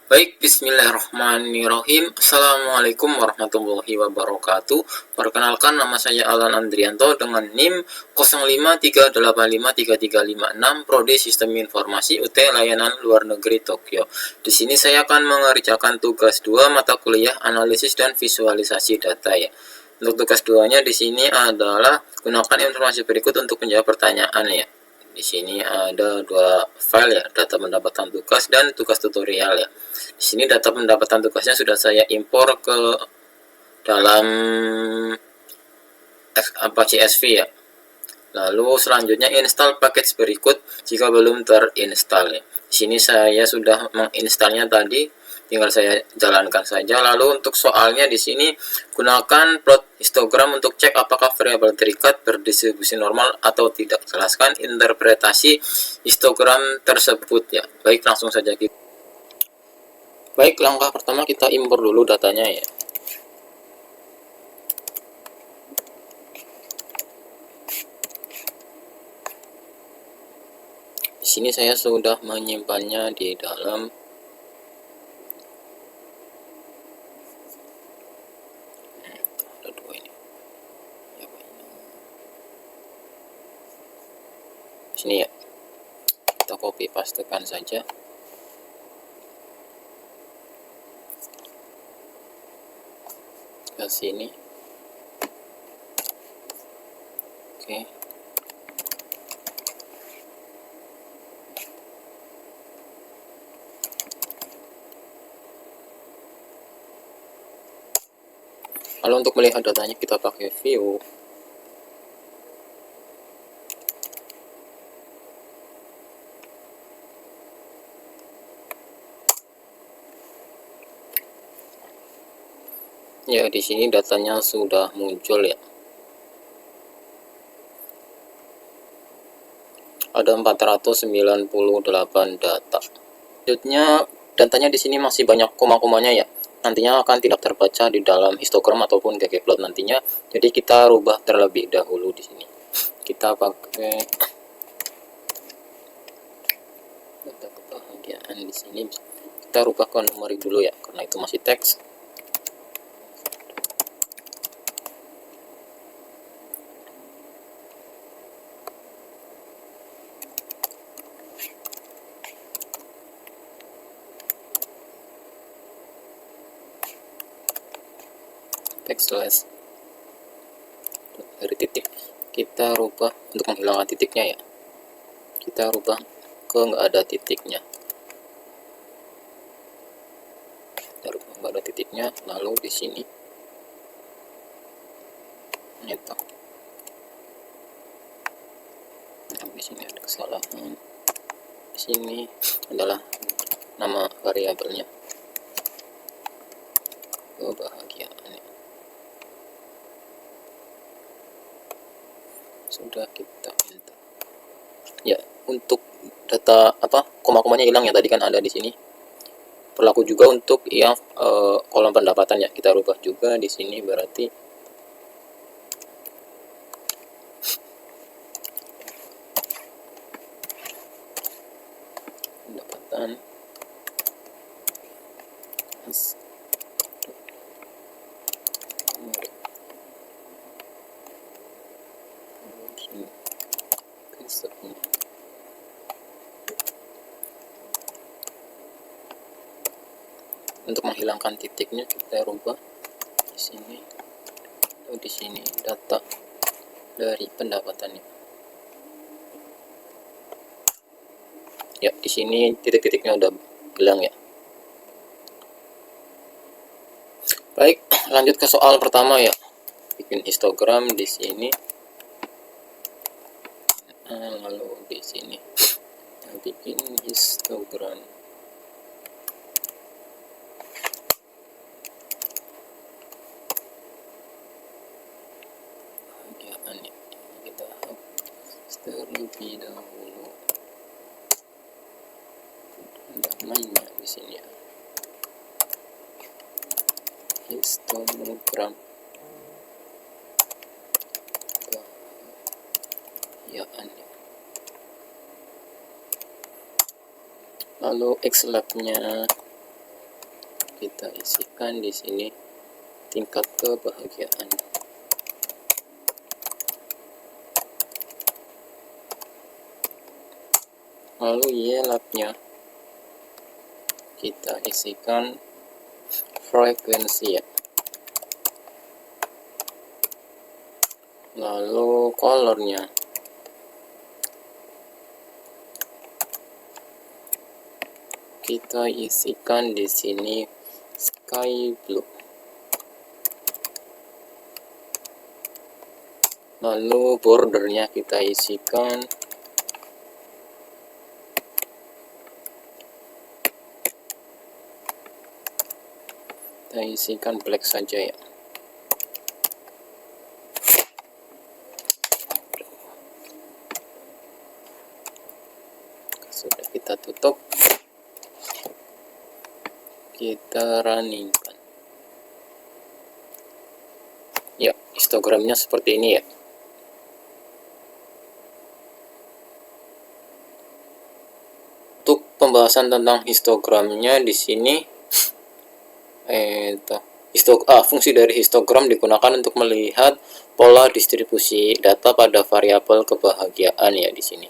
Baik, bismillahirrahmanirrahim. Assalamualaikum warahmatullahi wabarakatuh. Perkenalkan, nama saya Alan Andrianto dengan NIM 0538533356, Prodi Sistem Informasi UT Layanan Luar Negeri Tokyo. Di sini saya akan mengerjakan tugas 2 mata kuliah analisis dan visualisasi data ya. Untuk tugas 2-nya di sini adalah gunakan informasi berikut untuk menjawab pertanyaan ya. Di sini ada dua file ya, data pendapatan tugas dan tugas tutorial ya. Di sini data pendapatan tugasnya sudah saya impor ke dalam Apache SV ya. Lalu selanjutnya install package berikut jika belum terinstall ya. Di sini saya sudah menginstalnya tadi, tinggal saya jalankan saja. Lalu untuk soalnya di sini gunakan plot histogram untuk cek apakah variabel terikat berdistribusi normal atau tidak. Jelaskan interpretasi histogram tersebut ya. Baik, langsung saja kita. Baik, langkah pertama kita impor dulu datanya ya. Di sini saya sudah menyimpannya di dalam ada dua ini. Di sini ya. Kita copy pastekan saja. Ke sini. Oke. Lalu untuk melihat datanya kita pakai view. Ya, di sini datanya sudah muncul ya. Ada 498 data. Selanjutnya datanya di sini masih banyak koma-komanya ya. Nantinya akan tidak terbaca di dalam histogram ataupun ggplot nantinya. Jadi kita rubah terlebih dahulu di sini. Kita pakai data kebahagiaan di sini. Kita rubah ke numeric dulu ya, karena itu masih teks. Backslash dari titik kita rubah untuk menghilangkan titiknya ya, kita rubah ke nggak ada titiknya, kita rubah nggak ada titiknya. Lalu di sini nyetak, nah, di sini ada kesalahan, di sini adalah nama variabelnya kebahagiaan. Sudah kita enter. Ya, untuk data koma-komanya hilang ya, tadi kan ada di sini. Berlaku juga untuk yang kolom pendapatan ya, kita rubah juga di sini, berarti pendapatan untuk menghilangkan titiknya kita rubah di sini. Lalu di sini data dari pendapatannya. Ya, di sini titik-titiknya udah hilang ya. Baik, lanjut ke soal pertama ya. Bikin histogram di sini. Lalu di sini bikin histogram. Kita hapus terlebih dahulu namanya di sini ya. Histogram kebahagiaan. Lalu xlab-nya kita isikan di sini tingkat kebahagiaan. Lalu Y-labnya kita isikan frekuensi ya. Lalu colornya kita isikan di sini sky blue. Lalu bordernya kita isikan black saja ya. Sudah kita tutup, kita runningkan ya. Histogramnya seperti ini ya. Untuk pembahasan tentang histogramnya di sini fungsi dari histogram digunakan untuk melihat pola distribusi data pada variabel kebahagiaan ya di sini.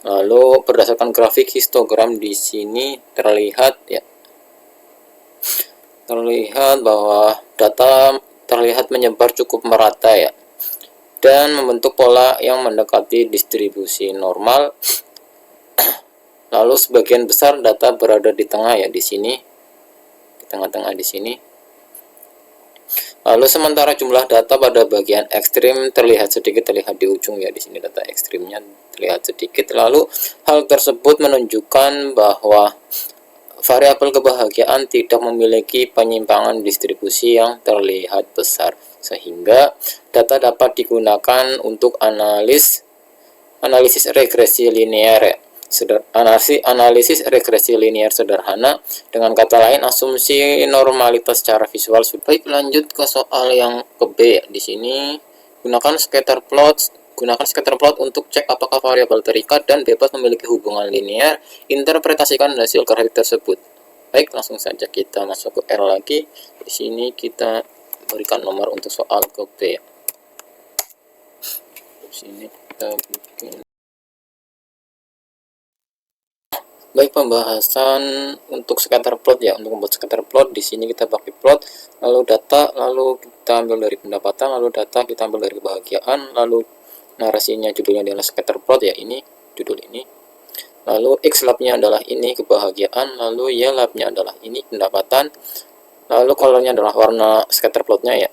Lalu berdasarkan grafik histogram di sini terlihat bahwa data terlihat menyebar cukup merata ya, dan membentuk pola yang mendekati distribusi normal. Lalu sebagian besar data berada di tengah ya di sini, di tengah-tengah di sini. Lalu sementara jumlah data pada bagian ekstrim terlihat di ujung ya di sini, data ekstrimnya terlihat sedikit. Lalu hal tersebut menunjukkan bahwa variabel kebahagiaan tidak memiliki penyimpangan distribusi yang terlihat besar, sehingga data dapat digunakan untuk analisis regresi linear ya. Analisis regresi linear sederhana. Dengan kata lain, asumsi normalitas secara visual. Baik, lanjut ke soal yang ke B ya. Di sini gunakan scatter plot untuk cek apakah variabel terikat dan bebas memiliki hubungan linear. Interpretasikan hasil grafik tersebut. Baik, langsung saja kita masuk ke R lagi. Di sini kita berikan nomor untuk soal ke B ya. Di sini kita bikin. Baik, pembahasan untuk scatter plot ya. Untuk membuat scatter plot di sini kita pakai plot, lalu data, lalu kita ambil dari pendapatan, lalu data kita ambil dari kebahagiaan, lalu narasinya judulnya adalah scatter plot ya, ini judul ini. Lalu X labnya adalah ini kebahagiaan, lalu Y labnya adalah ini pendapatan, lalu colornya adalah warna scatter plotnya ya.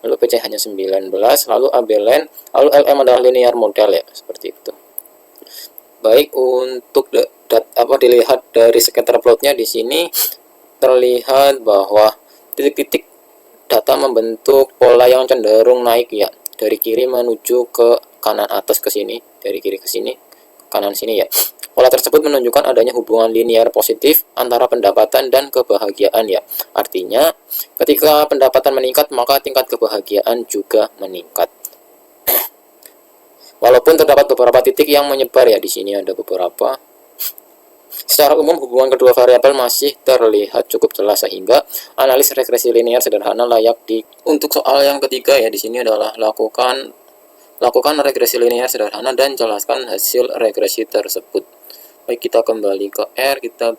Lalu PC hanya 19, lalu AB line, lalu LM adalah linear model ya, seperti itu. Baik, untuk dilihat dari scatter plotnya di sini terlihat bahwa titik-titik data membentuk pola yang cenderung naik ya, dari kiri menuju ke kanan atas ke sini, dari kiri ke sini, kanan sini ya. Pola tersebut menunjukkan adanya hubungan linear positif antara pendapatan dan kebahagiaan ya. Artinya, ketika pendapatan meningkat, maka tingkat kebahagiaan juga meningkat. Walaupun terdapat beberapa titik yang menyebar ya, di sini ada beberapa. Secara umum hubungan kedua variabel masih terlihat cukup jelas, sehingga analis regresi linear sederhana layak untuk soal yang ketiga ya, di sini adalah lakukan regresi linear sederhana dan jelaskan hasil regresi tersebut. Baik, kita kembali ke R, kita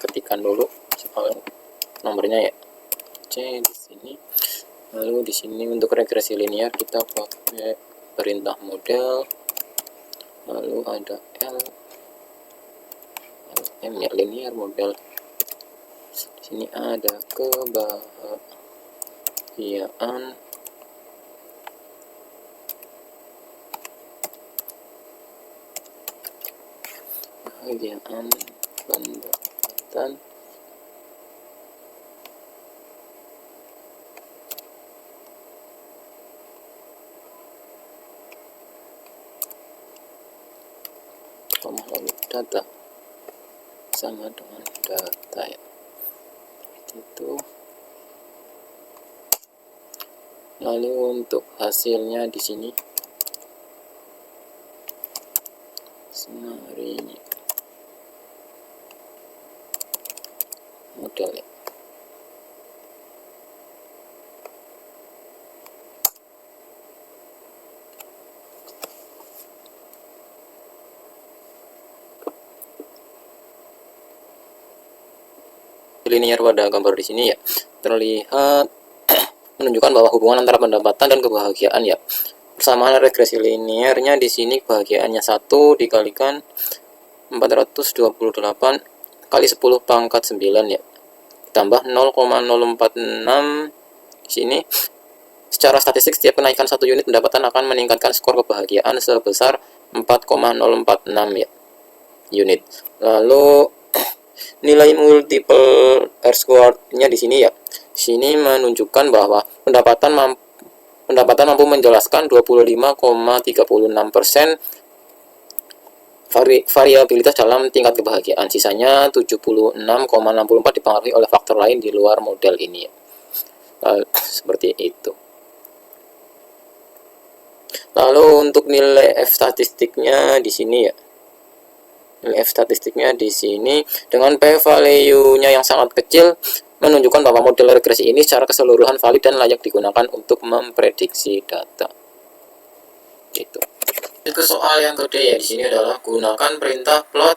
ketikkan dulu soal nomornya ya, C di sini. Lalu di sini untuk regresi linear kita pakai perintah model, lalu ada LM ya, linear model. Di sini ada kebahagiaan, pendapatan, lalu data sama dengan data ya, itu. Lalu untuk hasilnya di sini summary. modelnya. Linear pada gambar di sini ya terlihat menunjukkan bahwa hubungan antara pendapatan dan kebahagiaan ya. Persamaan regresi linearnya di sini kebahagiaannya 1 dikalikan 428 kali 10 pangkat 9 ya. Tambah 0,046 di sini. Secara statistik setiap kenaikan 1 unit pendapatan akan meningkatkan skor kebahagiaan sebesar 4,046 ya unit. Lalu nilai multiple R squared-nya di sini ya. Di sini menunjukkan bahwa pendapatan mampu menjelaskan 25,36% variabilitas dalam tingkat kebahagiaan. Sisanya 76,64 dipengaruhi oleh faktor lain di luar model ini ya. Seperti itu. Lalu untuk nilai F statistiknya di sini ya. Nilai F statistiknya di sini dengan p-value-nya yang sangat kecil menunjukkan bahwa model regresi ini secara keseluruhan valid dan layak digunakan untuk memprediksi data. Gitu. Itu soal yang kedua ya. Di sini adalah gunakan perintah plot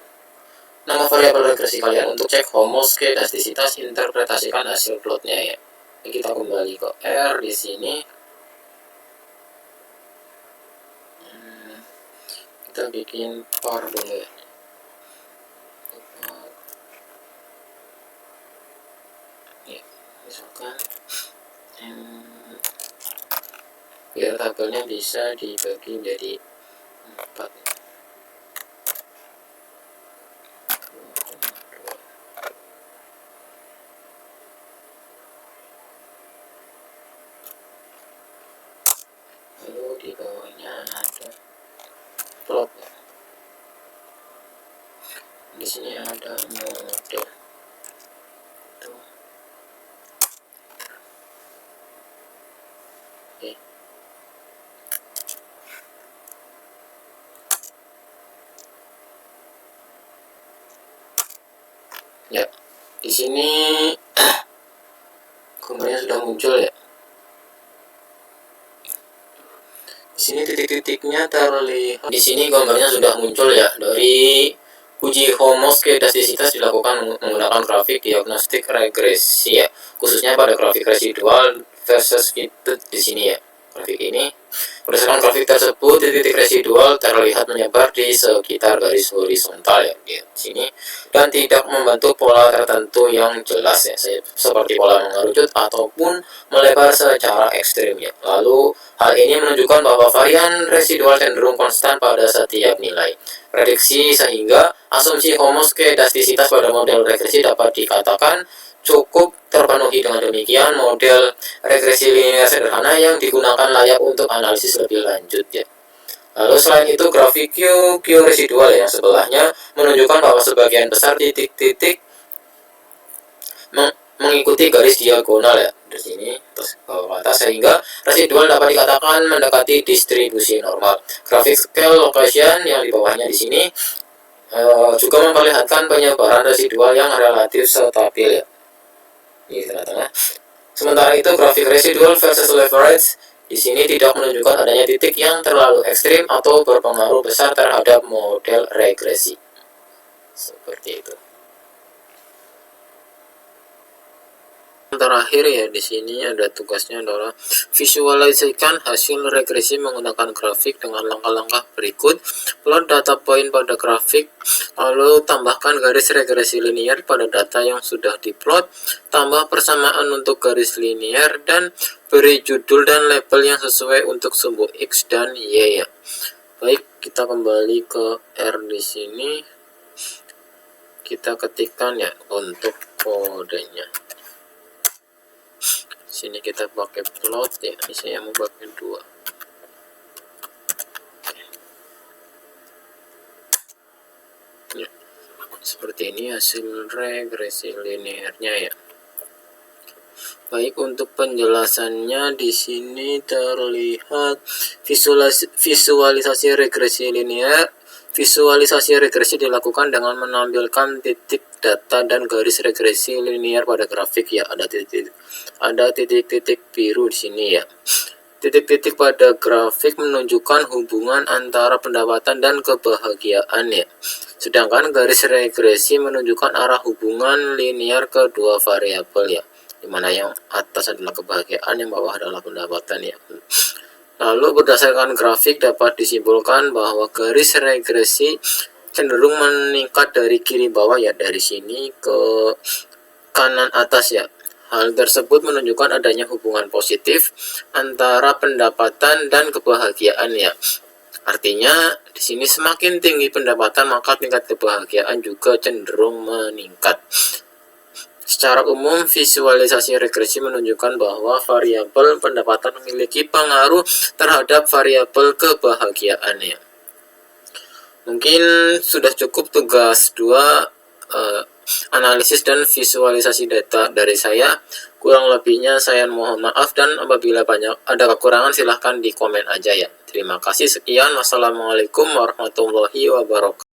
nama variabel regresi kalian untuk cek homoskedastisitas, interpretasikan hasil plotnya ya. Kita kembali ke R di sini. Kita bikin par dulu ya. Misalkan biar tabelnya bisa dibagi menjadi 4. Lalu di bawahnya ada plot. Di sini ada model. Oke. Ya, di sini gambarnya sudah muncul ya. Di sini titik-titiknya terlihat. Di sini gambarnya sudah muncul ya. Dari uji homoskedastisitas dilakukan menggunakan grafik diagnostik regresi ya, khususnya pada grafik residual versus fitted di sini ya. Grafik ini berdasarkan grafik tersebut titik residual terlihat menyebar di sekitar garis horizontal ya di sini dan tidak membentuk pola tertentu yang jelas ya, seperti pola mengerucut ataupun melebar secara ekstrim ya. Lalu hal ini menunjukkan bahwa varian residual cenderung konstan pada setiap nilai prediksi, sehingga asumsi homoskedastisitas pada model regresi dapat dikatakan cukup terpenuhi. Dengan demikian, model regresi linear sederhana yang digunakan layak untuk analisis lebih lanjut ya. Lalu selain itu, grafik Q residual yang sebelahnya menunjukkan bahwa sebagian besar titik-titik mengikuti garis diagonal ya di sini terus bawah atas, sehingga residual dapat dikatakan mendekati distribusi normal. Grafik scale location yang di bawahnya di sini juga memperlihatkan penyebaran residual yang relatif stabil ya di tengah-tengah. Sementara itu, grafik residual versus leverage di sini tidak menunjukkan adanya titik yang terlalu ekstrim atau berpengaruh besar terhadap model regresi. Seperti itu. Terakhir ya, di sini ada tugasnya adalah visualisasikan hasil regresi menggunakan grafik dengan langkah-langkah berikut. Plot data point pada grafik, lalu tambahkan garis regresi linear pada data yang sudah diplot, tambah persamaan untuk garis linear, dan beri judul dan label yang sesuai untuk sumbu X dan Y ya. Baik, kita kembali ke R di sini. Kita ketikkan ya untuk kodenya. Sini kita pakai plot ya, ini saya mau pakai 2 ya. Seperti ini hasil regresi linearnya ya. Baik, untuk penjelasannya di sini terlihat visualisasi regresi linear Visualisasi regresi dilakukan dengan menampilkan titik data dan garis regresi linear pada grafik ya. Ada titik-titik biru di sini ya. Titik-titik pada grafik menunjukkan hubungan antara pendapatan dan kebahagiaan ya. Sedangkan garis regresi menunjukkan arah hubungan linear kedua variabel ya. Dimana yang atas adalah kebahagiaan, yang bawah adalah pendapatan ya. Lalu berdasarkan grafik dapat disimpulkan bahwa garis regresi cenderung meningkat dari kiri bawah ya, dari sini ke kanan atas ya. Hal tersebut menunjukkan adanya hubungan positif antara pendapatan dan kebahagiaan ya. Artinya di sini semakin tinggi pendapatan maka tingkat kebahagiaan juga cenderung meningkat. Secara umum, visualisasi regresi menunjukkan bahwa variabel pendapatan memiliki pengaruh terhadap variabel kebahagiaannya. Mungkin sudah cukup tugas 2, analisis dan visualisasi data dari saya. Kurang lebihnya saya mohon maaf, dan apabila ada kekurangan silahkan di komen aja ya. Terima kasih, sekian. Wassalamualaikum warahmatullahi wabarakatuh.